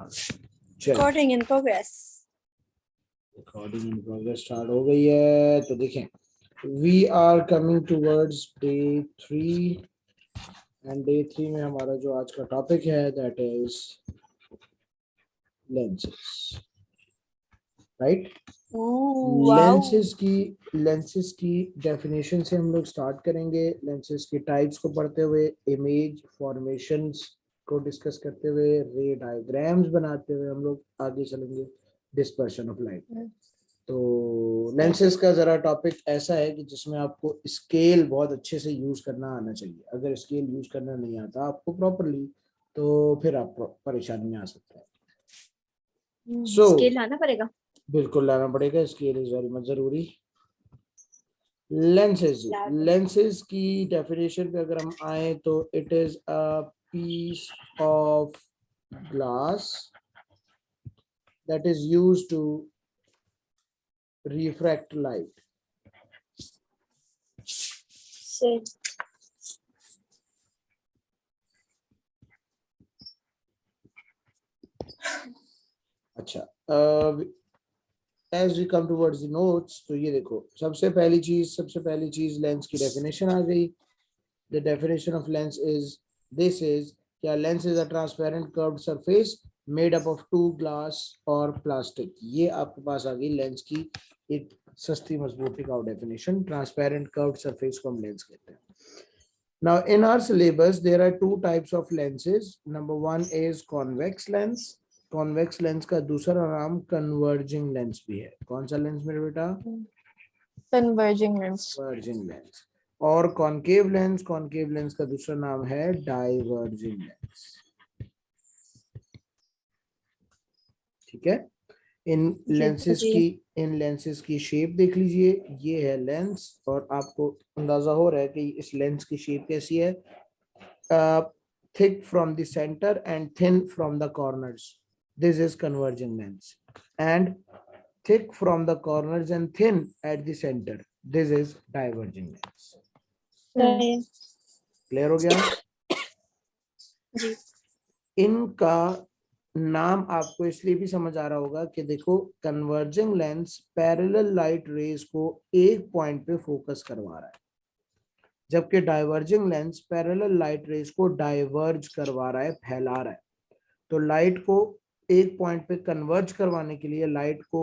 Recording in progress. Recording in progress start हो गई है। तो देखें, we are coming towards day 3 and day 3 में हमारा जो आज का टॉपिक है that is lenses, right. Lenses की डेफिनेशन से हम लोग स्टार्ट करेंगे। लेंसेज की टाइप्स को पढ़ते हुए, इमेज फॉर्मेशंस को डिस्कस करते हुए, रे डायग्राम्स बनाते हुए हम लोग आगे चलेंगे, डिस्पर्शन ऑफ लाइट। तो लेंसेज का जरा टॉपिक ऐसा है कि जिसमें आपको स्केल बहुत अच्छे से यूज करना आना चाहिए। अगर स्केल यूज करना नहीं आता आपको प्रॉपरली तो फिर आप परेशानी में आ सकते हैं। स्केल लाना पड़ेगा, बिल्कुल लाना पड़ेगा। स्केल इज वेरी मच जरूरी। लेंसेज की डेफिनेशन पे अगर हम आए तो it is a piece of glass that is used to refract light. अच्छा, as we come towards the notes, तो ये देखो सबसे पहली चीज लेंस की डेफिनेशन आ गई। The definition of lens is this is क्या lens is a transparent curved surface made up of two glass और प्लास्टिक। ये आपके पास आ गई लेंस की एक सस्ती मजबूत टिकाऊ डेफिनेशन। ट्रांसपेरेंट कर्व्ड सरफेस को हम लेंस कहते हैं। Now in our syllabus there are two types of lenses. Number one is convex lens. Convex lens का दूसरा नाम कन्वर्जिंग लेंस भी है। कौन सा लेंस मेरे बेटा? Converging lens. Converging lens. और कॉनकेव लेंस का दूसरा नाम है डाइवर्जिंग लेंस। ठीक है। इन लेंसेज की शेप देख लीजिए। ये है लेंस और आपको अंदाजा हो रहा है कि इस लेंस की शेप कैसी है। Thick from the centre and thin from the corners, this is converging lens, and thick from the corners and thin at the center, this is diverging lens. Clear हो गया जी। इनका नाम आपको इसलिए भी समझ आ रहा होगा कि देखो converging lens parallel light rays को एक पॉइंट पे फोकस करवा रहा है, जबकि diverging lens parallel light rays को डाइवर्ज करवा रहा है, फैला रहा है। तो लाइट को एक पॉइंट पे कन्वर्ज करवाने के लिए, लाइट को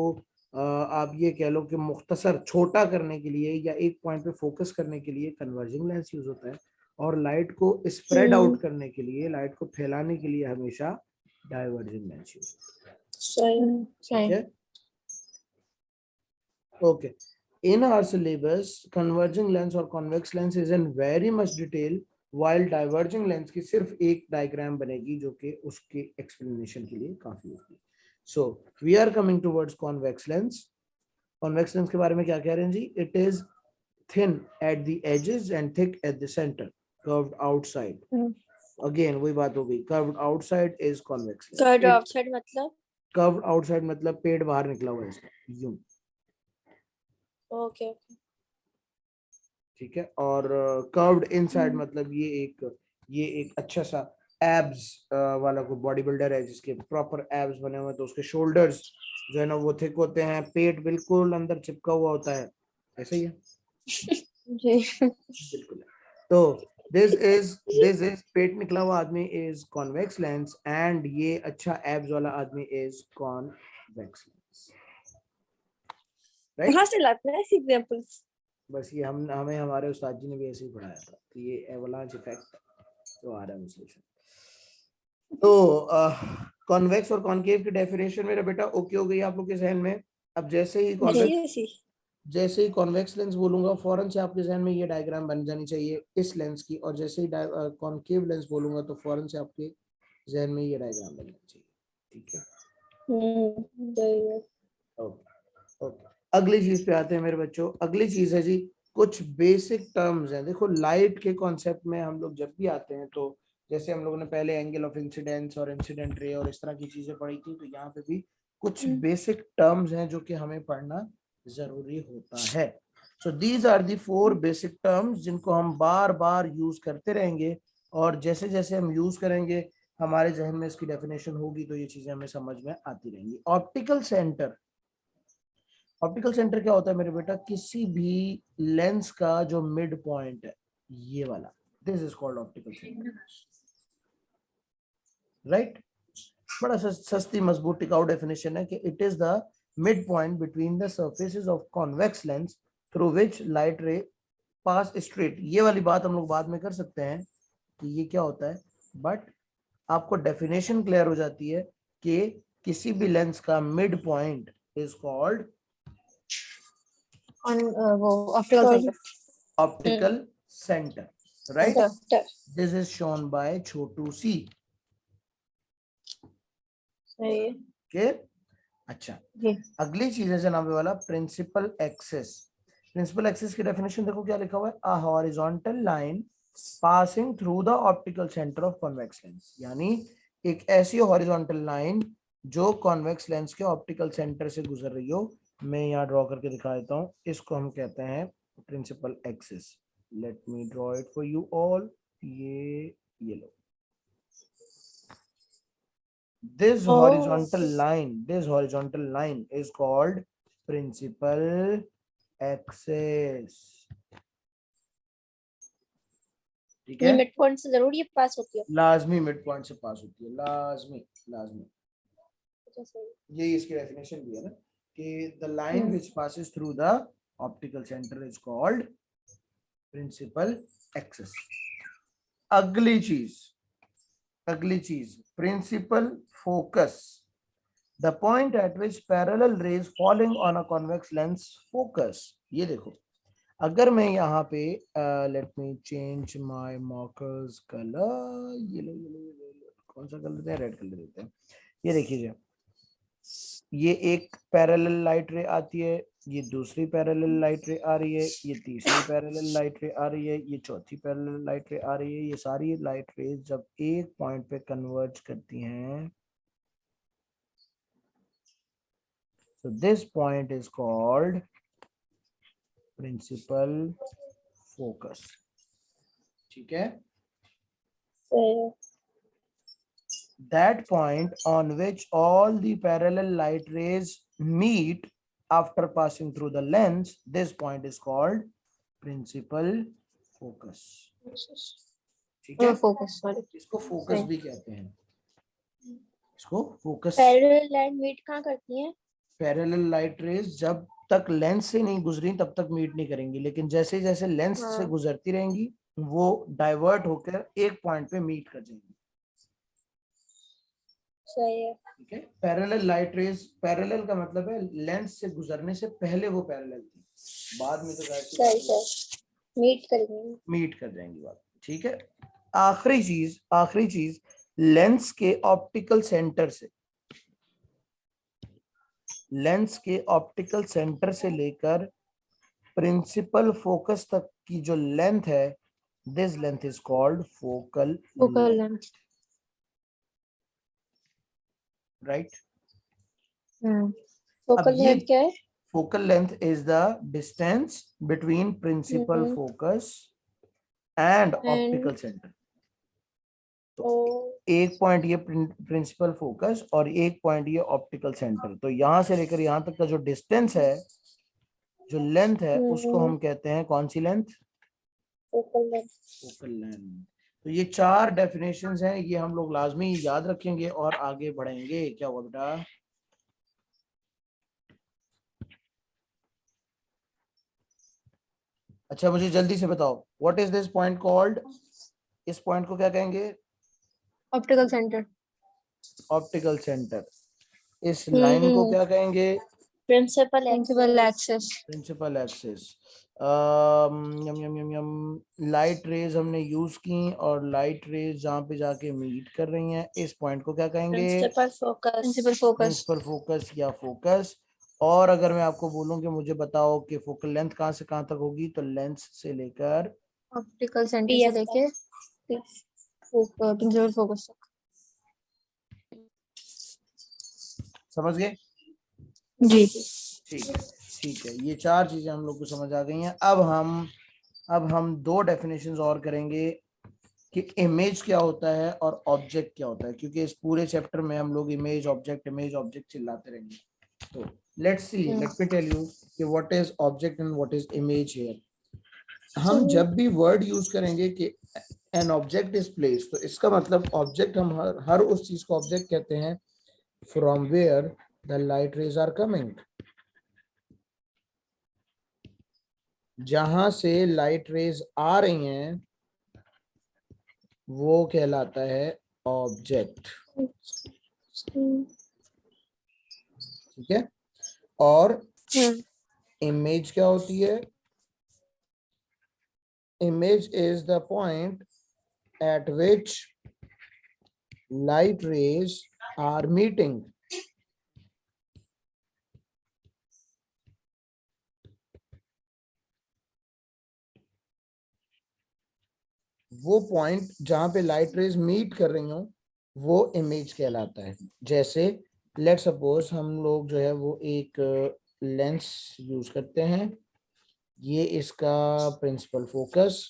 आप ये कह लो कि मुख्तसर छोटा करने के लिए या एक पॉइंट पे फोकस करने के लिए कन्वर्जिंग लेंस यूज होता है, और लाइट को स्प्रेड आउट करने के लिए, लाइट को फैलाने के लिए हमेशा डाइवर्जिंग लेंस यूज होता है। Okay, in our syllabus converging lens और convex lens is in very much detail, while diverging lens की सिर्फ एक डायग्राम बनेगी जो कि उसके एक्सप्लेनेशन के लिए काफी होगी। So we are coming towards convex lens. Convex lens के बारे में क्या कह रहे हैं जी? It is thin at the edges and thick at the center, curved outside. Again वही बात हो गई, curved outside is convex lens. Curved outside मतलब? कर्व्ड आउटसाइड मतलब पेड़ बाहर निकला हुआ है इसका, यूं। ओके। ठीक है। और कर्व्ड इनसाइड मतलब ये एक अच्छा सा एब्स वाला कोई बॉडी बिल्डर है जिसके प्रॉपर एब्स बने हुए हैं, तो उसके शोल्डर्स जो है ना वो थिक होते हैं, पेट बिल्कुल अंदर चिपका हुआ होता है, ऐसा ही है जी। बिल्कुल। तो दिस इज पेट निकला हुआ आदमी इज कॉन्वेक्स लेंस, एंड ये अच्छा एब्स वाला आदमी इज कॉन्वेक्स लेंस। कहाँ से लाते हैं ऐसे एग्जांपल्स? बस ये हमें हमारे उस्ताद जी ने भी ऐसे ही पढ़ाया था, तो ये एवलांच इफेक्ट तो आ रहा है उसमें। तो कॉन्वेक्स और कॉनकेव की डेफिनेशन मेरा बेटा ओके हो गई आप लोग के जहन में। अब जैसे ही कॉन्वेक्स लेंस बोलूंगा फौरन से आपके जहन में ये डायग्राम बन जानी चाहिए इस लेंस की, और जैसे ही कॉनकेव लेंस बोलूंगा तो फौरन से आपके जहन में ये डायग्राम बन जानी चाहिए। ठीक है। ओके, अगली चीज पे आते हैं मेरे बच्चों। अगली चीज है जी कुछ बेसिक टर्म्स हैं। देखो लाइट के कॉन्सेप्ट में हम लोग जब भी आते हैं तो जैसे हम लोगों ने पहले एंगल ऑफ इंसिडेंस और इंसिडेंट रे और इस तरह की चीजें पढ़ी थी, तो यहाँ पे भी कुछ बेसिक टर्म्स हैं जो कि हमें पढ़ना जरूरी होता है। So these are the 4 basic terms जिनको हम बार बार यूज करते रहेंगे, और जैसे जैसे हम यूज करेंगे हमारे जहन में इसकी डेफिनेशन होगी तो ये चीजें हमें समझ में आती रहेंगी। ऑप्टिकल सेंटर, ऑप्टिकल सेंटर क्या होता है मेरे बेटा, किसी भी लेंस का जो मिड पॉइंट है ये वाला, this is called optical centre, right. बड़ा सस्ती मजबूत टिकाऊ डेफिनेशन है कि it is the mid point between the surfaces of convex lens through which light रे पास स्ट्रेट। ये वाली बात हम लोग बाद में कर सकते हैं कि ये क्या होता है, बट आपको डेफिनेशन क्लियर हो जाती है कि किसी भी लेंस का mid point is called on वो optical Sorry. center. Optical centre, right. Center. This is shown by छोटू सी, सही है। ओके। अच्छा, जी अगली चीज है जनाब वाला प्रिंसिपल एक्सिस। प्रिंसिपल एक्सिस की डेफिनेशन देखो क्या लिखा हुआ है, a horizontal line passing through the optical centre of convex lens, यानी एक ऐसी हॉरिजॉन्टल लाइन जो कॉन्वेक्स लेंस के ऑप्टिकल सेंटर से गुजर रही हो। मैं यहाँ ड्रॉ करके दिखा देता हूँ, इसको हम कहते हैं principal axis. Let me draw it for you all. ये लो, this horizontal line is called principal axis, ठीक ये है। मिड पॉइंट से जरूर ये पास होती है। लाजमी मिड पॉइंट से पास होती है, लाजमी लाजमी। अच्छा, सही। ये इसकी डेफिनेशन भी है ना कि the line which passes through the optical center is called principal axis। अगली चीज principal focus, the point at which parallel rays falling on a convex lens focus। ये देखो, अगर मैं यहाँ पे let me change my markers colour, ये लो, कौन सा कलर देते हैं, रेड कलर देते हैं। ये देखिए, ये एक पैरेलल लाइट रे आती है, ये दूसरी पैरेलल लाइट रे आ रही है, ये तीसरी पैरेलल लाइट रे आ रही है, ये चौथी पैरेलल लाइट रे आ रही है। ये सारी लाइट रे जब एक पॉइंट पे कन्वर्ज करती हैं, so this point is called principal focus, ठीक है। सही है। That point on which all the parallel light rays meet after passing through the lens, this point is called principal focus, ठीक है। focus sorry इसको focus सही। भी कहते हैं, इसको फोकस। पैरेलल लाइन मीट कहाँ करती है? पैरेलल लाइट रेज जब तक लेंस से नहीं गुजरी तब तक मीट नहीं करेंगी, लेकिन जैसे जैसे लेंस से हाँ। गुजरती रहेंगी वो डाइवर्ट होकर एक पॉइंट पे मीट कर जाएंगी, सही है। ठीक है। पैरेलल लाइट रेज, पैरेलल का मतलब है लेंस से गुजरने से पहले वो पैरेलल थी, बाद में तो सही मीट करेंगे। मीट कर जाएंगी बात, ठीक है। आखिरी चीज लेंस के ऑप्टिकल सेंटर से, लेंस के ऑप्टिकल सेंटर से लेकर प्रिंसिपल फोकस तक की जो लेंथ है, this length is called focal length right. Focal length क्या है? Focal length is the distance between principal focus and optical centre. तो एक पॉइंट ये प्रिंसिपल फोकस और एक पॉइंट ये ऑप्टिकल सेंटर, तो यहां से लेकर यहां तक का जो डिस्टेंस है, जो लेंथ है, उसको हम कहते हैं कौन सी length? Focal length. Focal length. तो ये चार डेफिनेशंस हैं, ये हम लोग लाजमी याद रखेंगे और आगे बढ़ेंगे। क्या हुआ बेटा? अच्छा, मुझे जल्दी से बताओ, what is this point called? इस पॉइंट को क्या कहेंगे? optical center optical centre. इस लाइन को क्या कहेंगे? Principal axis principal axis. यम यम यम यम लाइट रेज हमने यूज की और लाइट रेज जहाँ पे जाके मीट कर रही हैं, इस पॉइंट को क्या कहेंगे? प्रिंसिपल फोकस या फोकस। और अगर मैं आपको बोलूं कि मुझे बताओ कि फोकल लेंथ कहाँ से कहाँ तक होगी, तो लेंस से लेकर optical center से लेके प्रिंसिपल फोकस तक। समझ गए? जी ठीक है, ये चार चीजें हम लोग को समझ आ गई हैं। अब हम दो डेफिनेशंस और करेंगे कि इमेज क्या होता है और ऑब्जेक्ट क्या होता है, क्योंकि इस पूरे चैप्टर में हम लोग इमेज ऑब्जेक्ट चिल्लाते रहेंगे। तो let's see, let me tell you कि what is object and what is image here. हम जब भी वर्ड यूज करेंगे कि एन ऑब्जेक्ट इज प्लेस, तो इसका मतलब ऑब्जेक्ट हम हर उस चीज को ऑब्जेक्ट कहते हैं from where the light rays are coming, जहां से लाइट रेज आ रही हैं वो कहलाता है ऑब्जेक्ट। ठीक है, और इमेज क्या होती है? Image is the point at which light rays are meeting. वो पॉइंट जहां पे लाइट रेज मीट कर रही हो वो इमेज कहलाता है। जैसे लेट सपोज हम लोग जो है वो एक लेंस यूज करते हैं, ये इसका प्रिंसिपल फोकस,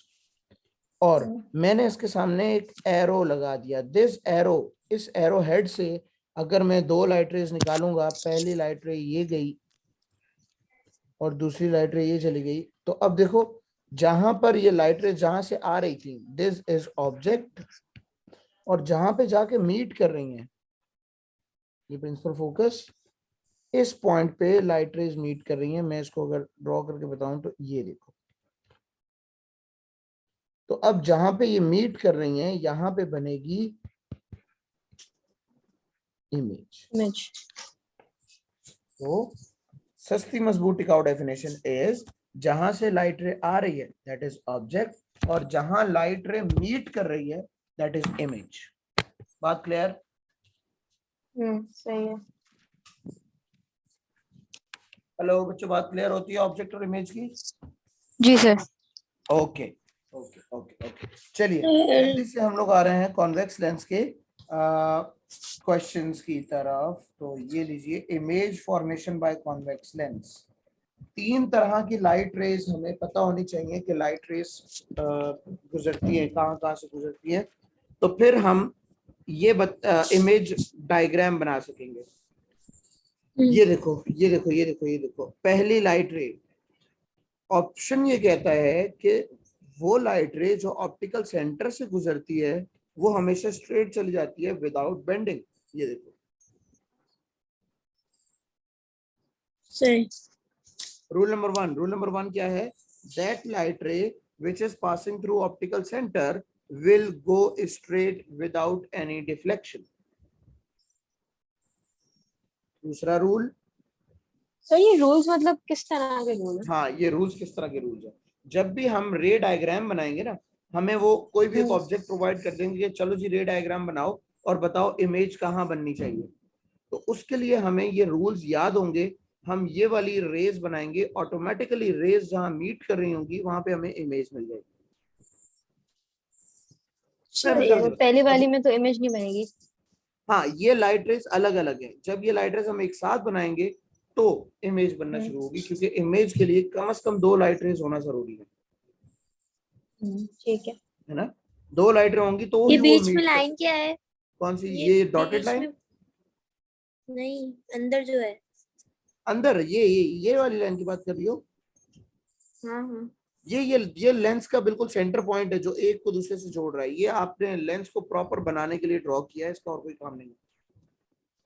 और मैंने इसके सामने एक एरो लगा दिया। दिस एरो, इस एरो हेड से अगर मैं दो लाइट रेज निकालूंगा, पहली लाइट रे ये गई और दूसरी लाइट रे ये चली गई, तो अब देखो जहां पर ये लाइट रे जहां से आ रही थी दिस इज ऑब्जेक्ट, और जहां पे जाके मीट कर रही हैं ये प्रिंसिपल फोकस, इस पॉइंट पे लाइट रेज मीट कर रही हैं। मैं इसको अगर ड्रॉ करके बताऊं तो ये देखो, तो अब जहां पे ये मीट कर रही हैं यहां पे बनेगी इमेज। तो सस्ती मजबूत टिकाऊ डेफिनेशन इज, जहां से लाइट रे आ रही है दैट इज ऑब्जेक्ट, और जहां लाइट रे मीट कर रही है दैट इज इमेज। बात क्लियर? सही है। हेलो बच्चों, बात क्लियर होती है ऑब्जेक्ट और इमेज की? जी sir. Okay okay okay okay, चलिए जल्दी से हम लोग आ रहे हैं कॉन्वेक्स लेंस के क्वेश्चंस की तरफ। तो ये लीजिए, image formation by convex lens. तीन तरह की लाइट रेज हमें पता होनी चाहिए कि लाइट रेज गुजरती है कहाँ कहाँ से गुजरती है, तो फिर हम ये इमेज डायग्राम बना सकेंगे। ये देखो ये देखो ये देखो ये देखो, पहली लाइट रे, ऑप्शन ये कहता है कि वो लाइट रे जो ऑप्टिकल सेंटर से गुजरती है वो हमेशा स्ट्रेट चली जाती है विदाउट बेंडिंग। ये देखो, सही। रूल नंबर वन क्या है? दैट लाइट रे which is passing through optical center will go straight without any deflection. दूसरा रूल, सर ये रूल्स मतलब किस तरह के रूल है? हाँ ये रूल्स किस तरह के रूल्स है, जब भी हम रे डायग्राम बनाएंगे ना, हमें वो कोई भी एक ऑब्जेक्ट प्रोवाइड कर देंगे कि चलो जी रे डायग्राम बनाओ और बताओ इमेज कहाँ बननी चाहिए, तो उसके लिए हमें ये रूल्स याद होंगे। हम ये वाली रेज बनाएंगे, ऑटोमेटिकली रेज जहां मीट कर रही होंगी वहां पे हमें इमेज मिल जाएगी। पहली वाली में तो इमेज नहीं बनेगी। हाँ ये लाइट रेज अलग अलग है, जब ये लाइट रेज हम एक साथ बनाएंगे तो इमेज बनना शुरू होगी, क्योंकि इमेज के लिए कम से कम दो लाइट रेज होना जरूरी ठीक है ना? दो लाइट रे होंगी तो ये ही वो बीच में मीट कर। लाइन क्या है? कौन सी? ये डॉटेड बीच लाइन? में नहीं, अंदर जो है। अंदर ये वाली लाइन की बात कर रही हो? हाँ हाँ। ये लेंस का बिल्कुल सेंटर पॉइंट है जो एक को दूसरे से जोड़ रहा है। ये आपने लेंस को प्रॉपर बनाने के लिए ड्रॉ किया है, इसका और कोई काम नहीं है।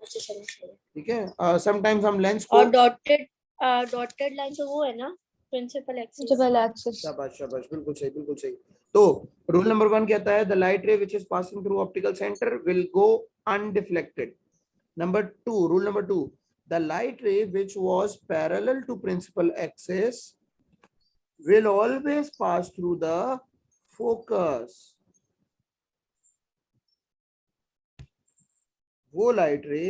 अच्छा चलो। ठीक है, समटाइम्स हम लेंस को, और डॉटेड लाइन तो वो है ना, प्रिंसिपल एक्सिस। शाबाश शाबाश, बिल्कुल सही बिल्कुल सही। तो रूल नंबर वन कहता है the light ray which is passing through optical centre will go undeflected. Number two, rule number two, the light ray which was parallel to principal axis will always pass through the focus. वो light ray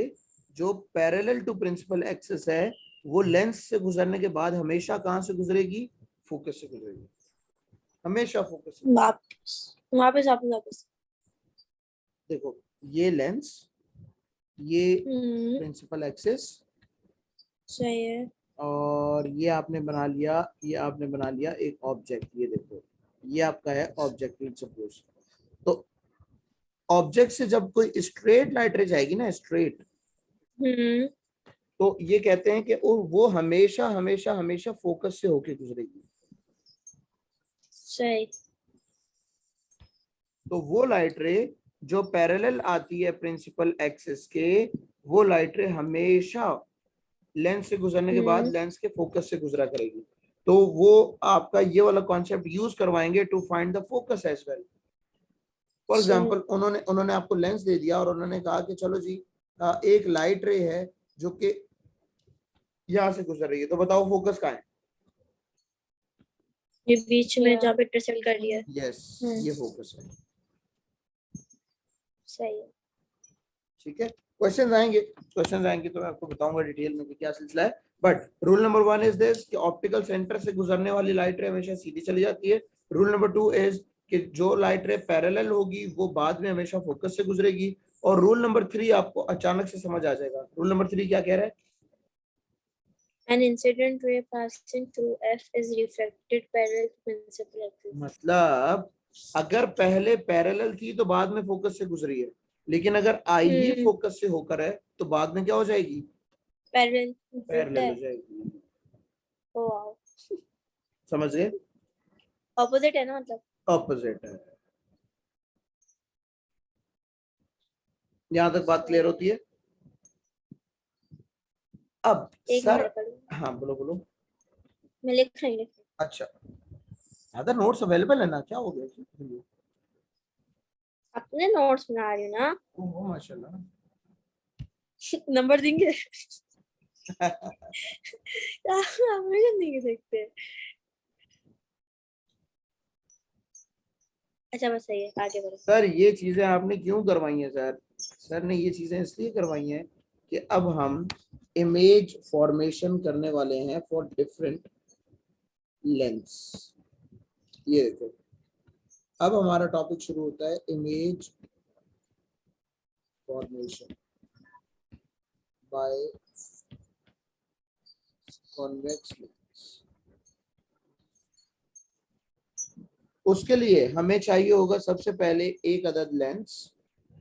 जो parallel to principal axis है वो lens से गुजरने के बाद हमेशा कहां से गुजरेगी? फोकस से गुजरेगी, हमेशा फोकस से। वापस वापस। देखो ये लेंस, ये प्रिंसिपल एक्सिस, सही है। और ये आपने बना लिया एक ऑब्जेक्ट। ये देखो ये आपका है ऑब्जेक्ट सपोज। तो ऑब्जेक्ट से जब कोई स्ट्रेट लाइट रे जाएगी ना, स्ट्रेट, तो ये कहते हैं कि वो हमेशा हमेशा हमेशा फोकस से होके गुजरेगी। सही। तो वो लाइट रे जो पैरेलल आती है प्रिंसिपल एक्सिस के, वो लाइट रे हमेशा लेंस से गुजरने के बाद लेंस के फोकस से गुजरा करेगी। तो वो आपका ये वाला कॉन्सेप्ट यूज करवाएंगे to find the focus as well. For example उन्होंने आपको लेंस दे दिया और उन्होंने कहा कि चलो जी एक लाइट रे है जो कि यहां से गुजर रही है, तो बताओ फोकस कहाँ है? ये बीच में जहाँ पे इंटरसेक्ट कर लिया है। यस, ये फोकस है। सही है। ठीक है, क्वेश्चंस आएंगे तो मैं आपको बताऊंगा डिटेल में कि क्या सिलसिला है। But rule number 1 is this कि ऑप्टिकल सेंटर से गुजरने वाली लाइट रे हमेशा सीधी चली जाती है। रूल नंबर 2 इज कि जो लाइट रे पैरेलल होगी वो बाद में हमेशा फोकस से गुजरेगी। और रूल नंबर 3 आपको अचानक से समझ आ जाएगा। रूल नंबर 3 क्या कह रहा है? An incident ray passing through F is refracted parallel to principal axis. मतलब अगर पहले पैरेलल थी तो बाद में फोकस से गुजरी है, लेकिन अगर आई ही फोकस से होकर है तो बाद में क्या हो जाएगी? पैरेलल हो जाएगी। वाओ, समझ गए? ऑपोजिट है ना, मतलब ऑपोजिट है। यहां तक बात क्लियर होती है? अब एक सर, मिनट, हाँ बोलो बोलो। मैं लिख रही हूँ। अच्छा, अदर नोट्स अवेलेबल है ना? क्या हो गया? अपने नोट्स बना रही हूँ ना। ओह माशाल्लाह। नंबर देंगे? हमेशा नहीं देखते। अच्छा बस सही है, आगे बढ़ो। सर ये चीजें आपने क्यों करवाई हैं सर? सर ने ये चीजें इसलिए करवाई हैं कि अब हम इमेज फॉर्मेशन करने वाले हैं फॉर डिफरेंट लेंस। ये देखो, अब हमारा टॉपिक शुरू होता है image formation by convex lens. उसके लिए हमें चाहिए होगा सबसे पहले एक अदद लेंस,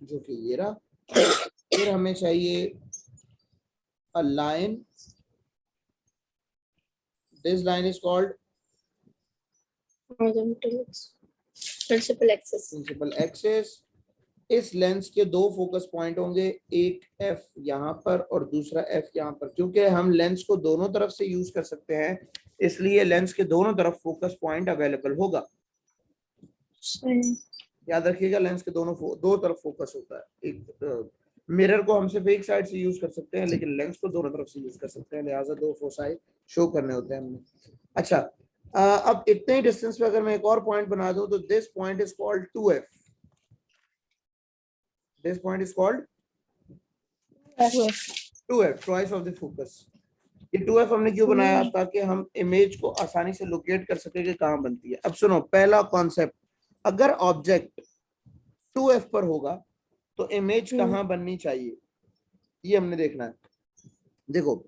जो कि ये रहा। फिर हमें चाहिए a line, this line is called principal axis. इस लेंस के दो फोकस पॉइंट होंगे, एक एफ यहाँ पर और दूसरा एफ यहाँ पर। क्योंकि हम लेंस को दोनों तरफ से यूज कर सकते हैं, इसलिए लेंस के दोनों तरफ फोकस पॉइंट अवेलेबल होगा। याद रखिएगा, लेंस के दो तरफ फोकस होता है। एक मिरर को हम सिर्फ एक साइड से यूज कर सकते हैं, लेकिन लेंस को दोनों तरफ से यूज कर सकते हैं, लिहाजा दो फोसाई शो करने होते हैं हमने। अच्छा, अब इतने ही डिस्टेंस पे अगर मैं एक और पॉइंट बना दूं तो this point is called 2f। This point is called 2f, twice of the focus. ये 2f हमने क्यों बनाया? ताकि हम इमेज को आसानी से लोकेट कर सके कि कहां बनती है। अब सुनो, पहला कॉन्सेप्ट, अगर ऑब्जेक्ट 2f पर होगा तो इमेज कहां बननी चाहिए, ये हमने देखना है। देखो,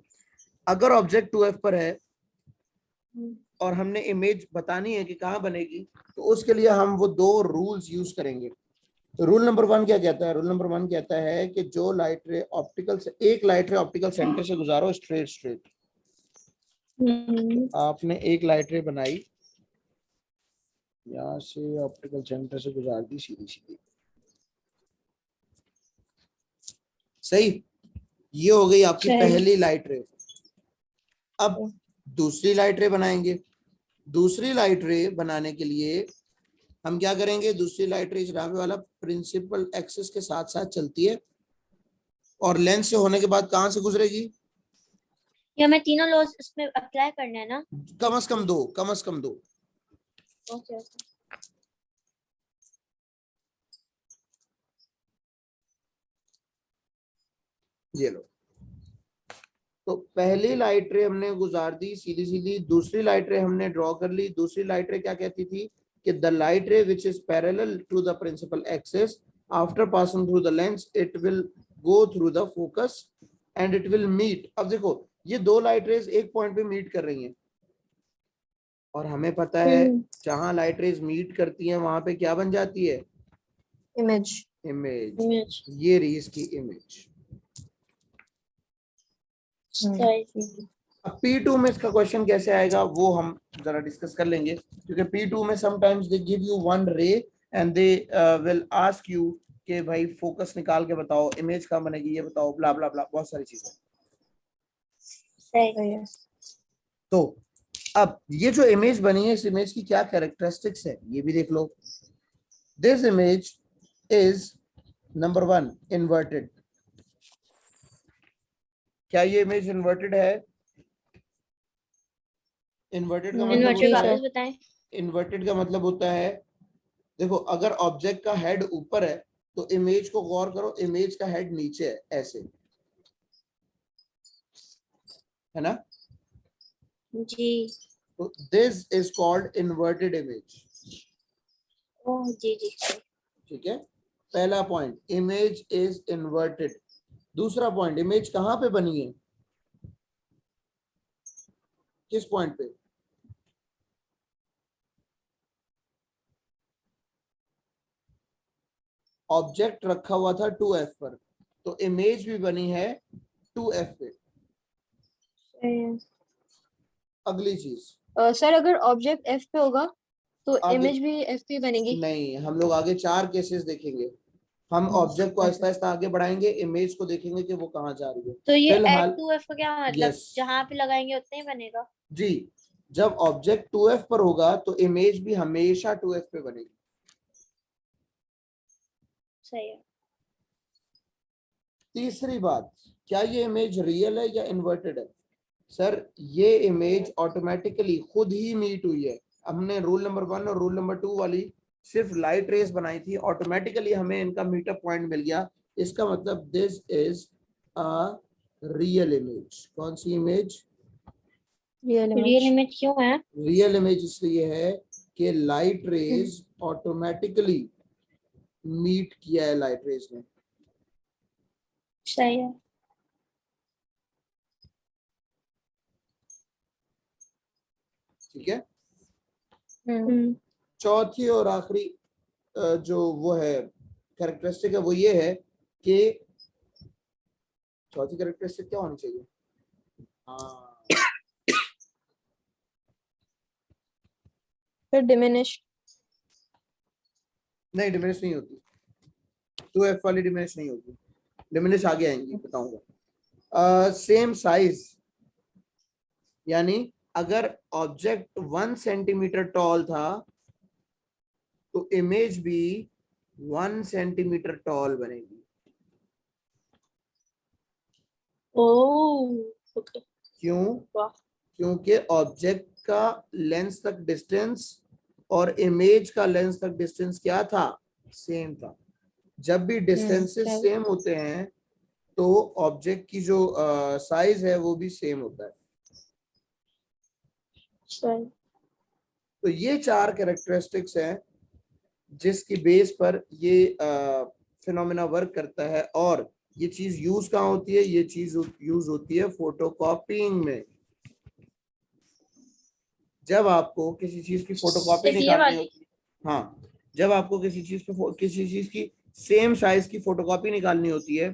अगर ऑब्जेक्ट 2f पर है और हमने इमेज बतानी है कि कहां बनेगी, तो उसके लिए हम वो दो रूल्स यूज करेंगे। तो रूल नंबर 1 क्या कहता है? रूल नंबर 1 कहता है कि जो लाइट रे ऑप्टिकल से, एक लाइट रे ऑप्टिकल सेंटर से गुजारो स्ट्रेट स्ट्रेट। तो आपने एक लाइट रे बनाई, यहां से ऑप्टिकल सेंटर से गुजार दी सीधी सीधी, सही। ये हो गई आपकी पहली लाइट रे। अब दूसरी लाइट रे बनाएंगे। दूसरी लाइट रे बनाने के लिए हम क्या करेंगे? दूसरी लाइट रे जनाबे वाला प्रिंसिपल एक्सिस के साथ साथ चलती है और लेंस से होने के बाद कहां से गुजरेगी? या मैं तीनों लॉज इसमें अप्लाई करना है ना? कम से कम दो, कम से कम दो। ओके। ये लो, तो पहली लाइट रे हमने गुजार दी सीधी सीधी। दूसरी लाइट रे हमने ड्रॉ कर ली। दूसरी लाइट रे क्या कहती थी कि the light ray which is parallel to the principal axis after passing through the lens it will go through the focus and it will meet. अब देखो, ये दो लाइट रेज एक पॉइंट पे मीट कर रही हैं और हमें पता है जहां लाइट रेज मीट करती हैं वहां पे क्या बन जाती है? इमेज। इमेज, image, ये रही इसकी इमेज। size, अब P2 में इसका क्वेश्चन कैसे आएगा वो हम जरा डिस्कस कर लेंगे, क्योंकि P2 में sometimes they give you one ray and they will ask you कि भाई फोकस निकाल के बताओ, इमेज कहाँ बनेगी ये बताओ, ब्ला ब्ला ब्ला, बहुत सारी चीजें। size, सही है। तो अब ये जो इमेज बनी है, इस इमेज की क्या कैरेक्टरिस्टिक्स है ये भी देख लो। This image is number 1 inverted. क्या ये इमेज इन्वर्टेड है? इन्वर्टेड का मतलब inverted होता है, वापस बताएं। इन्वर्टेड का मतलब होता है, देखो अगर ऑब्जेक्ट का हेड ऊपर है तो इमेज को गौर करो, इमेज का हेड नीचे है, ऐसे, है ना? जी, तो this is called inverted image. ओह जी जी, ठीक है, पहला पॉइंट, इमेज इज इन्वर्टेड। दूसरा पॉइंट, इमेज कहां पे बनी है, किस पॉइंट पे? ऑब्जेक्ट रखा हुआ था 2F पर, तो इमेज भी बनी है 2F पे। सही है। अगली चीज, सर अगर ऑब्जेक्ट एफ पे होगा तो आगे इमेज भी एफ पे बनेगी। नहीं, हम लोग आगे 4 केसेस देखेंगे। हम ऑब्जेक्ट को आहिस्ता आहिस्ता आगे बढ़ाएंगे, इमेज को देखेंगे कि वो कहाँ जा रही है। तो ये फिलहाल F2F का क्या मतलब, यस जहाँ पे लगाएंगे उतना ही बनेगा। जी, जब ऑब्जेक्ट 2F पर होगा तो इमेज भी हमेशा 2F पे बनेगी। सही है। तीसरी बात, क्या ये इमेज रियल है या इन्वर्टेड है? सर ये इमेज ऑटोमेटिकली खुद ही मीट हुई है। हमने रूल नंबर 1 और रूल नंबर 2 वाली सिर्फ लाइट रेस बनाई थी, ऑटोमेटिकली हमें इनका मीटअप पॉइंट मिल गया। इसका मतलब this is a real image. कौन सी image? Real real image. Image क्यों है? रियल इमेज इसलिए है कि लाइट रेज ऑटोमेटिकली मीट किया है लाइट रेज ने। सही है। ठीक है, हम्म, चौथी और आखिरी जो वो है कैरेक्टरिस्टिक है वो ये है कि चौथी कैरेक्टरिस्टिक क्या होनी चाहिए? हाँ, फिर डिमिनिश। नहीं डिमिनिश नहीं होती, 2F वाली डिमिनिश नहीं होती, डिमिनिश आगे आएंगी बताऊंगा। सेम साइज, यानी अगर ऑब्जेक्ट 1 सेंटीमीटर टॉल था तो इमेज भी 1 सेंटीमीटर टॉल बनेगी। ओह ओके, क्यों? वाह, क्योंकि ऑब्जेक्ट का लेंस तक डिस्टेंस और इमेज का लेंस तक डिस्टेंस क्या था? सेम था। जब भी डिस्टेंसेस सेम होते हैं तो ऑब्जेक्ट की जो साइज है वो भी सेम होता है। सही। तो ये 4 कैरेक्टरिस्टिक्स हैं जिसकी बेस पर ये फिनोमेना वर्क करता है। और ये चीज यूज कहाँ होती है? ये चीज यूज होती है फोटोकॉपीइंग में। जब आपको किसी चीज की फोटोकॉपी ये निकालनी वाली? होती है, हाँ, जब आपको किसी चीज पे किसी चीज की सेम साइज की फोटोकॉपी निकालनी होती है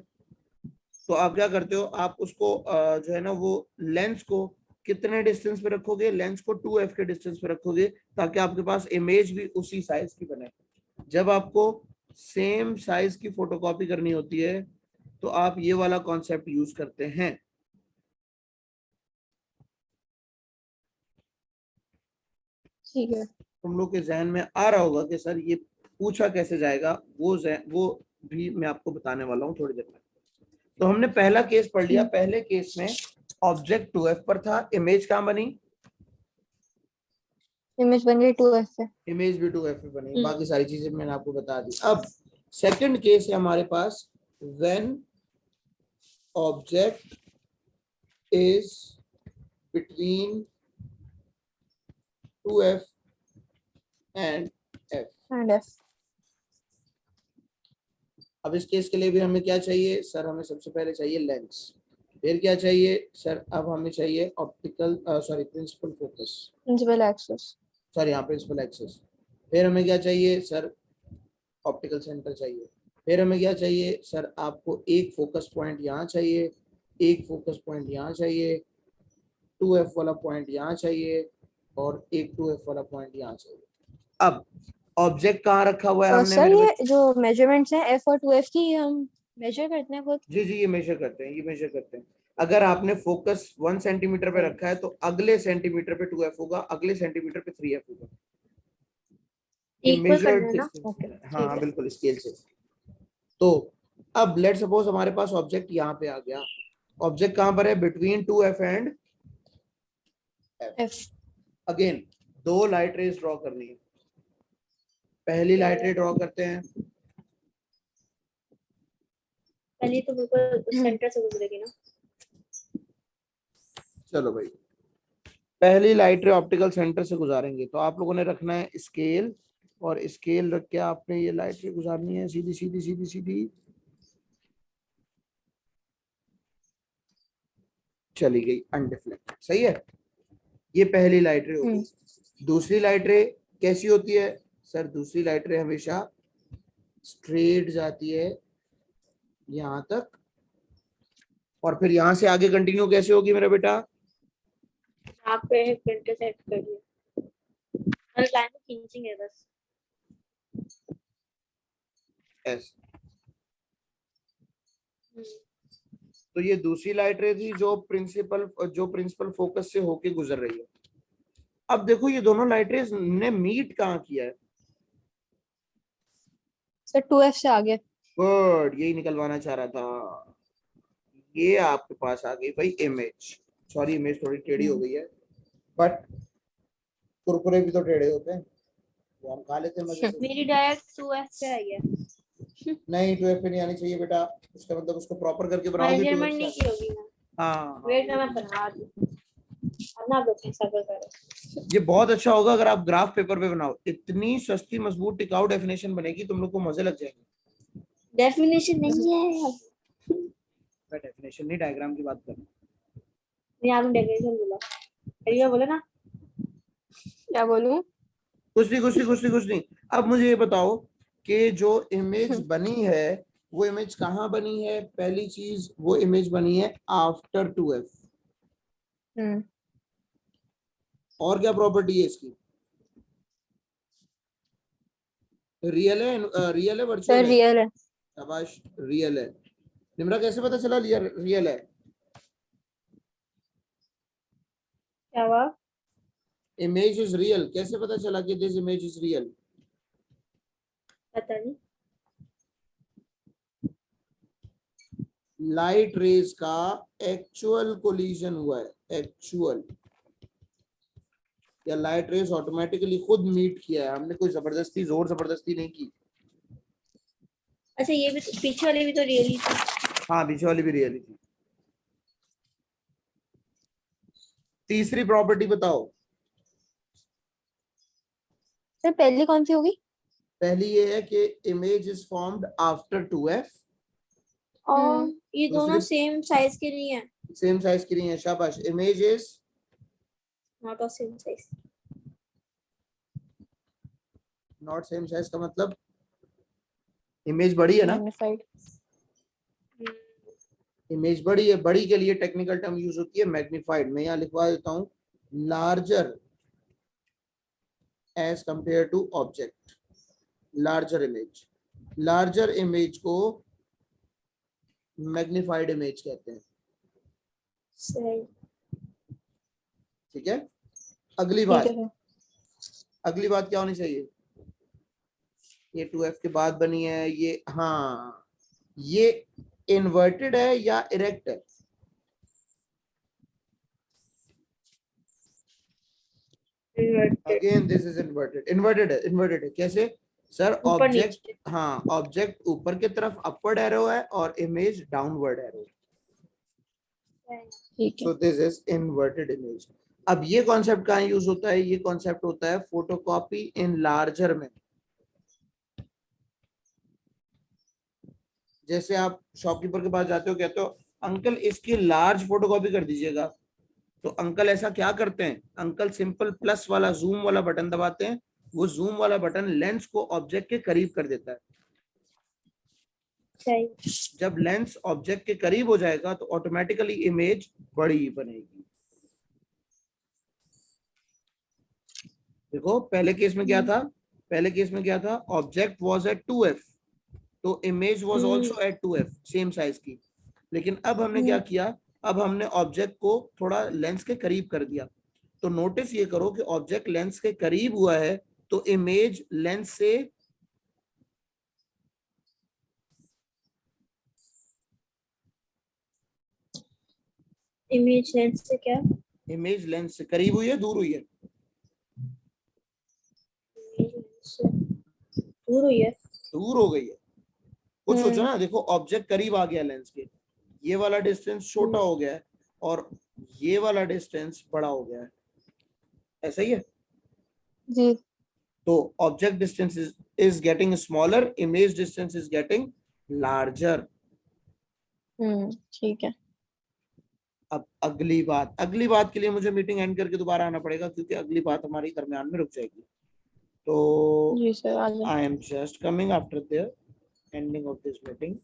तो आप क्या करते हो? आप उसको जो है ना वो लेंस को कितने डिस्टेंस पे रखोगे? लेंस को 2F के डिस्टेंस पे रखोगे ताकि आपके पास इमेज भी उसी साइज की बने। जब आपको सेम साइज की फोटोकॉपी करनी होती है तो आप ये वाला कॉन्सेप्ट यूज करते हैं। ठीक है। तुम लोग के जहन में आ रहा होगा कि सर ये पूछा कैसे जाएगा, वो भी मैं आपको बताने वाला हूँ थोड़ी देर में। तो हमने पहला केस पढ़ लिया। पहले केस में ऑब्जेक्ट 2F पर था, इमेज कहाँ बनी? इमेज बन गई 2F पे। इमेज भी 2F पे बनी, बाकी सारी चीजें मैंने आपको बता दी। अब सेकंड केस है हमारे पास, when object is between 2F and F। And F. अब इस केस के लिए भी हमें क्या चाहिए सर? हमें सबसे पहले चाहिए लेंस। फिर क्या चाहिए सर? अब हमें चाहिए optical principal focus, principal axis. Sorry यहाँ प्रिंसिपल एक्सेस। फिर हमें क्या चाहिए सर? ऑप्टिकल सेंटर चाहिए। फिर हमें क्या चाहिए सर, आपको एक फोकस पॉइंट यहाँ चाहिए, एक फोकस पॉइंट यहाँ चाहिए, 2f वाला पॉइंट यहाँ चाहिए और एक 2f वाला पॉइंट यहाँ चाहिए। अब ऑब्जेक्ट कहाँ रखा हुआ है तो हमने सर मेरे ये बच्चे? जो मेजरमेंट्स हैं एफ और 2f की हम मेजर करते हैं खुद? जी जी, ये मेजर करते हैं, ये मेजर करते हैं। अगर आपने फोकस 1 सेंटीमीटर पे रखा है तो अगले सेंटीमीटर पे 2f होगा, अगले सेंटीमीटर पे 3f होगा। ये इक्वल करना मेजर्ड है ना? डिस्टेंस ओके, है। ठीक हाँ है। बिल्कुल, स्केल से। तो अब लेट सपोज हमारे पास ऑब्जेक्ट यहाँ पे आ गया। ऑब्जेक्ट कहाँ पर है? Between 2f and F. Again 2 light rays draw करनी है। पहली लाइट रे ड्रॉ करते हैं। पहले तो बिल्कुल सेंटर से गुजरेगी ना। चलो भाई, पहली लाइट रे ऑप्टिकल सेंटर से गुजारेंगे तो आप लोगों ने रखना है स्केल, और स्केल रख के आपने ये लाइट रे गुजारनी है सीधी सीधी सीधी सीधी। चली गई अनडिफ्लेक्टेड, सही है। ये पहली लाइट रे होगी। दूसरी लाइट रे कैसी होती है सर? दूसरी लाइट रे हमेशा स्ट्रेट जाती है यहाँ तक, और फिर यहाँ से आगे कंटिन्यू कैसे होगी मेरा बेटा? यहाँ पे प्रिंटर सेट कर दिया और लाइन खींचेंगे बस। ऐसे। हम्म, तो ये दूसरी लाइट रे थी जो प्रिंसिपल फोकस से होके गुजर रही है। अब देखो ये दोनों लाइट रेज ने मीट कहाँ किया है? सर 2f से आगे। गुड, यही निकलवाना चाह रहा था। ये आपके पास आ गई भाई इमेज। सॉरी, इमेज थोड़ी टेढ़ी हो गई है, बट कुरकुरे भी तो टेढ़े होते हैं, वो हम खा लेते हैं मजे से। मेरी डायरेक्ट 2f पे आई है। नहीं, 2f पे नहीं आनी चाहिए बेटा, उसका मतलब उसको प्रॉपर करके बनाओगे 2f मेजरमेंट से नहीं आती की है। होगी ना। हाँ वेट मैं बना दूँ। अब ना देखें सर्कल करो। ये बहुत अच्छा होगा अगर आप ग्राफ पेपर पे बनाओ। इतनी सस्ती मजबूत टिकाऊ डेफिनेशन बनेगी, तुम लोग को मजे लग जाएंगे। डेफिनेशन नहीं है। मैं डेफिनेशन नहीं, डायग्राम की बात कर रहा हूँ। नहीं आपने डेफिनेशन बोला। अरे बोला ना। क्या बोलूं? कुछ नहीं। अब मुझे ये बताओ कि जो इमेज बनी है वो इमेज कहाँ बनी है? पहली चीज, वो इमेज बनी है आफ्टर 2f। हम्म। और क्या प्रॉपर्टी है इसकी? रियल है, रियल है, वर्चुअल सर है? रियल है। शाबाश, रियल है। निम्रा कैसे पता चला रियल है? क्या हुआ? इमेज इज रियल, कैसे पता चला कि दिस इमेज इज रियल? पता नहीं। लाइट रेज का एक्चुअल कोलिजन हुआ है, एक्चुअल, या लाइट रेज ऑटोमेटिकली खुद मीट किया है, हमने कोई जबरदस्ती जोर जबरदस्ती नहीं की। अच्छा ये भी तो, पीछे वाली भी तो रियल ही थी। हाँ, पीछे वाली भी रियल ही थी। तीसरी प्रॉपर्टी बताओ। सर पहली कौन सी होगी? पहली ये है कि image is formed after 2f। और ये दोनों दूसरी सेम साइज के नहीं है। सेम साइज की नहीं है, शाबाश। Image is not of same size. Not same size का मतलब इमेज बड़ी है ना? मैग्नीफाइड। इमेज बड़ी है, बड़ी के लिए टेक्निकल टर्म यूज होती है मैग्नीफाइड। मैं यहाँ लिखवा देता हूँ, larger as compare to object. Larger image को मैग्नीफाइड इमेज कहते हैं। सही। ठीक है। अगली ठीक बात, है सर। अगली बात क्या होनी चाहिए? ये 2f के बाद बनी है ये। हाँ, ये इन्वर्टेड है या इरेक्ट है? Again this is inverted. Inverted है कैसे सर? ऊपर ऑब्जेक्ट, नीचे। हाँ, ऑब्जेक्ट ऊपर की तरफ अपवर्ड एरो है और इमेज डाउनवर्ड एरो। ठीक है। So this is inverted image. अब ये कॉन्सेप्ट कहाँ यूज होता है? ये कॉन्सेप्ट होता है फोटोकॉपी इन लार्जर में। जैसे आप शॉपकीपर के पास जाते हो, कहते हो अंकल इसकी लार्ज फोटोकॉपी कर दीजिएगा, तो अंकल ऐसा क्या करते हैं? अंकल सिंपल प्लस वाला जूम वाला बटन दबाते हैं, वो जूम वाला बटन लेंस को ऑब्जेक्ट के करीब कर देता है। सही। जब लेंस ऑब्जेक्ट के करीब हो जाएगा तो ऑटोमेटिकली इमेज बड़ी बनेगी। देखो पहले केस में क्या था, पहले केस में क्या था, ऑब्जेक्ट वाज एट 2f तो image was also at 2f, same size की। लेकिन अब हमने क्या किया, अब हमने ऑब्जेक्ट को थोड़ा लेंस के करीब कर दिया। तो नोटिस ये करो कि ऑब्जेक्ट लेंस के करीब हुआ है तो इमेज लेंस से इमेज लेंस से क्या? इमेज लेंस से करीब हुई है, दूर हुई है? इमेज लेंस से दूर हुई है। दूर हो गई है। कुछ सोचो ना, देखो ऑब्जेक्ट करीब आ गया लेंस के, ये वाला डिस्टेंस छोटा हो गया है और ये वाला डिस्टेंस बड़ा हो गया है, ऐसा ही है। जी। तो object distance is getting smaller, image distance is getting larger. ठीक है। अब अगली बात के लिए मुझे मीटिंग एंड करके दोबारा आना पड़ेगा क्योंकि अगली बात हमारी दरमियान में रुक जाएगी। तो जी सर, आ जाए। I am just coming after the ending of this meeting.